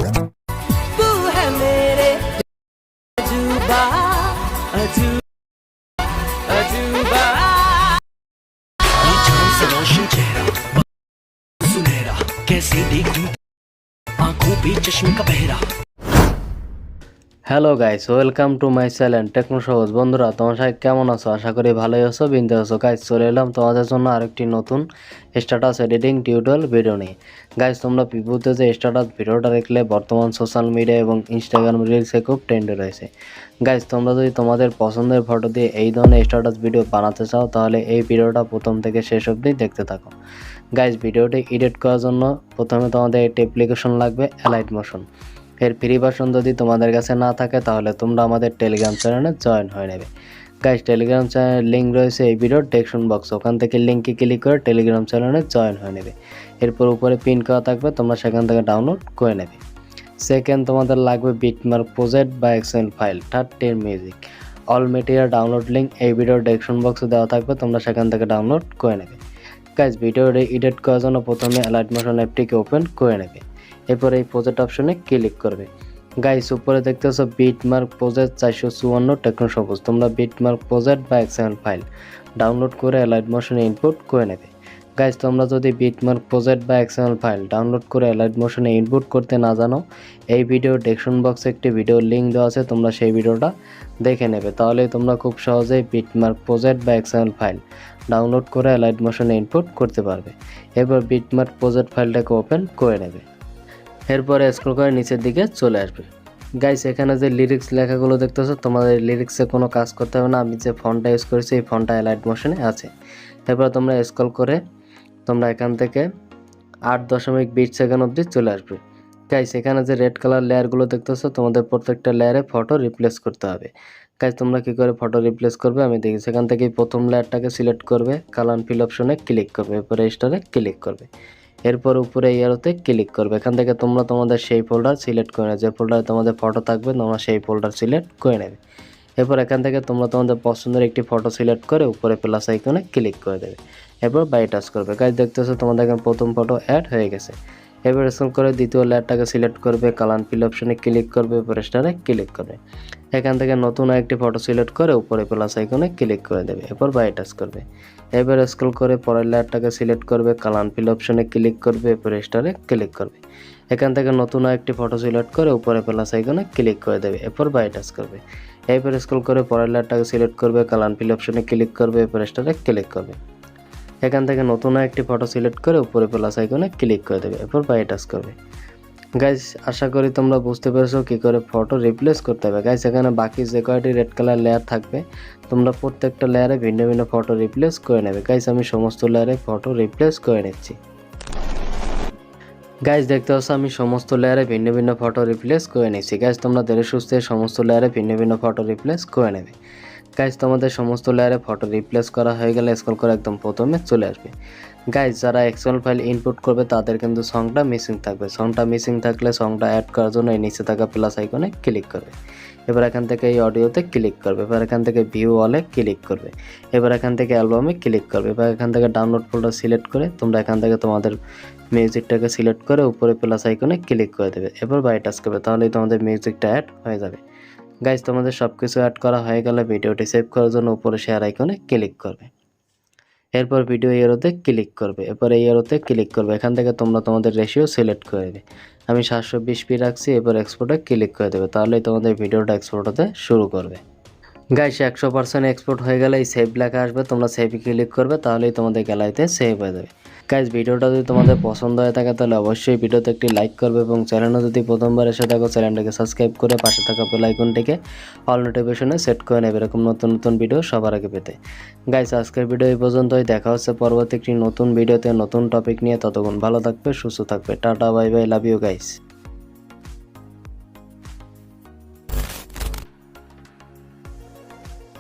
तू है मेरे अजूबा अजूबा। ये चांद सा रोशन चेहरा सुनहरा, कैसे देखूं आंखों पे चश्मे का पहरा। Hello guys, welcome to my channel techno Sahaj. বন্ধুরা, তোমার সবাই কেমন আছো? আশা করি ভালোই আছো, বিন্দু আছো। গাইস, চলে এলাম তোমাদের জন্য আরেকটি নতুন স্ট্যাটাস এডিটিং টিউটোরিয়াল ভিডিও নিয়ে। গাইস, তোমরা পিপুতে যে স্ট্যাটাস ভিডিওটা দেখলে বর্তমান সোশ্যাল মিডিয়া এবং ইনস্টাগ্রাম রিলসে খুব ট্রেন্ডে রয়েছে। গাইস, তোমরা যদি তোমাদের পছন্দের ফটো দিয়ে এই ধরনের স্ট্যাটাস ভিডিও বানাতে চাও তাহলে এই ভিডিওটা প্রথম থেকে শেষ অবধি দেখতে থাকো। গাইস, ভিডিওটি এডিট করার জন্য প্রথমে তোমাদের একটি অ্যাপ্লিকেশন লাগবে, এলাইট মোশন। এর ফ্রি ভার্সন যদি তোমাদের কাছে না থাকে তাহলে তোমরা আমাদের টেলিগ্রাম চ্যানেলে জয়েন হয়ে নেবে। গাইস, টেলিগ্রাম চ্যানেলের লিঙ্ক রয়েছে এই ভিডিওর ডেসক্রিপশন বক্সে, ওখান থেকে লিঙ্কে ক্লিক করে টেলিগ্রাম চ্যানেলে জয়েন হয়ে নেবে। এরপর উপরে পিন করা থাকবে, তোমরা সেখান থেকে ডাউনলোড করে নেবে। সেকেন্ড, তোমাদের লাগবে বিটমার্ক প্রজেক্ট বা excel file. Third, ten music. All material download link এই ভিডিওর ডেসক্রিপশন বক্সে দেওয়া থাকবে, তোমরা সেখান থেকে ডাউনলোড করে নেবে। গাইস, ভিডিওটি এডিট করার জন্য প্রথমে এলাইট মোশন অ্যাপটিকে ওপেন করে নেবে। এরপর এই প্রজেক্ট অপশনে ক্লিক করবে। গাইস, উপরে দেখতেছো বিটমার্ক প্রজেক্ট 454 টেকনো সবুজ। তোমরা বিটমার্ক প্রজেক্ট বা এক্সএমএল ফাইল ডাউনলোড করে এলাইট মোশনে ইনপুট করে নেবে। গাইস, তোমরা যদি বিটমার্ক প্রজেক্ট বা এক্সএমএল ফাইল ডাউনলোড করে এলাইট মোশনে ইনপুট করতে না জানো, এই ভিডিও ডেসক্রিপশন বক্সে একটি ভিডিও লিঙ্ক দেওয়া আছে, তোমরা সেই ভিডিওটা দেখে নেবে। তাহলেই তোমরা খুব সহজেই বিটমার্ক প্রজেক্ট বা এক্সএমএল ফাইল ডাউনলোড করে এলাইট মোশনে ইনপুট করতে পারবে। এরপর বিটমার্ক প্রজেক্ট ফাইলটাকে ওপেন করে নেবে। এরপরে স্ক্রল করে নিচের দিকে চলে আসবে। গাইস, এখানে যে লিরিক্স লেখাগুলো দেখতেছো, তোমাদের লিরিক্সে কোনো কাজ করতে হবে না। আমি যে ফন্টটা ইউজ করেছি এই ফন্টটা এলাইট মোশনে আছে। এরপর তোমরা স্ক্রল করে তোমরা এখান থেকে 8.20 সেকেন্ড অবধি চলে আসবে। গাইস, এখানে যে রেড কালার লেয়ারগুলো দেখতেছো, তোমাদের প্রত্যেকটা লেয়ারে ফটো রিপ্লেস করতে হবে। গাইস, তোমরা কী করে ফটো রিপ্লেস করবে আমি দেখি। সেখান থেকে প্রথম লেয়ারটাকে সিলেক্ট করবে, কালার ফিল অপশনে ক্লিক করবে, এরপরে স্টারে ক্লিক করবে। এরপর উপরে এরোতে ক্লিক করবে। এখান থেকে তোমরা তোমাদের সেই ফোল্ডার সিলেক্ট করে নেবে, যে ফোল্ডারে তোমাদের ফটো থাকবে তোমরা সেই ফোল্ডার সিলেক্ট করে নেবে। এরপর এখান থেকে তোমরা তোমাদের পছন্দের একটি ফটো সিলেক্ট করে উপরে প্লাস আইকনে ক্লিক করে দেবে। এরপর বাই টাচ করবে। গাইস, দেখতেছো তোমাদের এখানে প্রথম ফটো অ্যাড হয়ে গেছে। এবার স্ক্রল করে দ্বিতীয় লেয়ারটাকে সিলেক্ট করবে, কালার ফিল অপশনে ক্লিক করবে, উপরে স্টারে ক্লিক করবে। এখান থেকে নতুন একটি ফটো সিলেক্ট করে উপরে প্লাস আইকনে ক্লিক করে দেবে। এরপর বাই টাচ করবে। এবার স্ক্রল করে পরের লেয়ারটাকে সিলেক্ট করবে, কালার ফিল অপশনে ক্লিক করবে, উপরে স্টারে ক্লিক করবে। এখান থেকে নতুন একটি ফটো সিলেক্ট করে উপরে প্লাস আইকনে ক্লিক করে দেবে। এরপর বাই টাচ করবে। এরপর স্ক্রল করে পরের লেয়ারটাকে সিলেক্ট করবে, কালার ফিল অপশনে ক্লিক করবে, উপরে স্টারে ক্লিক করবে। এখান থেকে নতুন একটি ফটো সিলেক্ট করে উপরে প্লাস আইকনে ক্লিক করে দেবে। এরপর বাই টাচ করবে। গাইস, আশা করি তোমরা বুঝতে পেরেছো কী করে ফটো রিপ্লেস করতে হবে। গাইস, এখানে বাকি যে কয়টি রেড কালার লেয়ার থাকবে তোমরা প্রত্যেকটা লেয়ারে ভিন্ন ভিন্ন ফটো রিপ্লেস করে নেবে। গাইস, আমি সমস্ত লেয়ারে ফটো রিপ্লেস করে নিচ্ছি। গাইস, দেখতে পাচ্ছ আমি সমস্ত লেয়ারে ভিন্ন ভিন্ন ফটো রিপ্লেস করে নিচ্ছি। গাইস, তোমরা ধীরে সুস্থে সমস্ত লেয়ারে ভিন্ন ভিন্ন ফটো রিপ্লেস করে নেবে। গাইস, তোমাদের সমস্ত লেয়ারে ফটো রিপ্লেস করা হয়ে গেলে স্ক্রল করে একদম প্রথমে চলে আসবে। গাইস, যারা এক্সএমএল ফাইল ইনপুট করবে তাদের কিন্তু সংটা মিসিং থাকবে। সংটা মিসিং থাকলে সংটা অ্যাড করার জন্য এই নিচে থাকা প্লাস আইকনে ক্লিক করবে। এবার এখান থেকে এই অডিওতে ক্লিক করবে। এবার এখান থেকে ভিউ অলে ক্লিক করবে। এবার এখান থেকে অ্যালবামে ক্লিক করবে। এবার এখান থেকে ডাউনলোড ফোল্ডার সিলেক্ট করে তোমরা এখান থেকে তোমাদের মিউজিকটাকে সিলেক্ট করে উপরে প্লাস আইকনে ক্লিক করে দেবে। এবার বাই টাচ করবে, তাহলেই তোমাদের মিউজিকটা অ্যাড হয়ে যাবে। গাইস, তোমাদের সব কিছু অ্যাড করা হয়ে গেলে ভিডিওটি সেভ করার জন্য উপরে শেয়ার আইকনে ক্লিক করবে। এরপর ভিডিও এরোতে ক্লিক করবে। এরপর এই এরোতে ক্লিক করবে। এখান থেকে তোমরা তোমাদের রেশিও সিলেক্ট করে দেবে। আমি 720p রাখছি। এরপর এক্সপোর্টে ক্লিক করে দেবে, তাহলেই তোমাদের ভিডিওটা এক্সপোর্ট হতে শুরু করবে। গাইস, 100% এক্সপোর্ট হয়ে গেলে এই সেভ লেখা আসবে, তোমরা সেভে ক্লিক করবে, তাহলেই তোমাদের গ্যালারিতে সেভ হয়ে যাবে। গাইস, ভিডিওটা যদি তোমাদের পছন্দ হয়ে থাকে তাহলে অবশ্যই ভিডিওতে একটি লাইক করবে এবং চ্যানেলে যদি প্রথমবার এসে থাকো চ্যানেলটাকে সাবস্ক্রাইব করে পাশে থাকা বেল আইকনটিকে অল নোটিফিকেশনে সেট করে নেবে এরকম নতুন নতুন ভিডিও সবার আগে পেতে। গাইস, আজকের ভিডিও এই পর্যন্তই। দেখা হচ্ছে পরবর্তী একটি নতুন ভিডিওতে নতুন টপিক নিয়ে। ততক্ষণ ভালো থাকবে, সুস্থ থাকবে। Tata, bye bye, love you guys.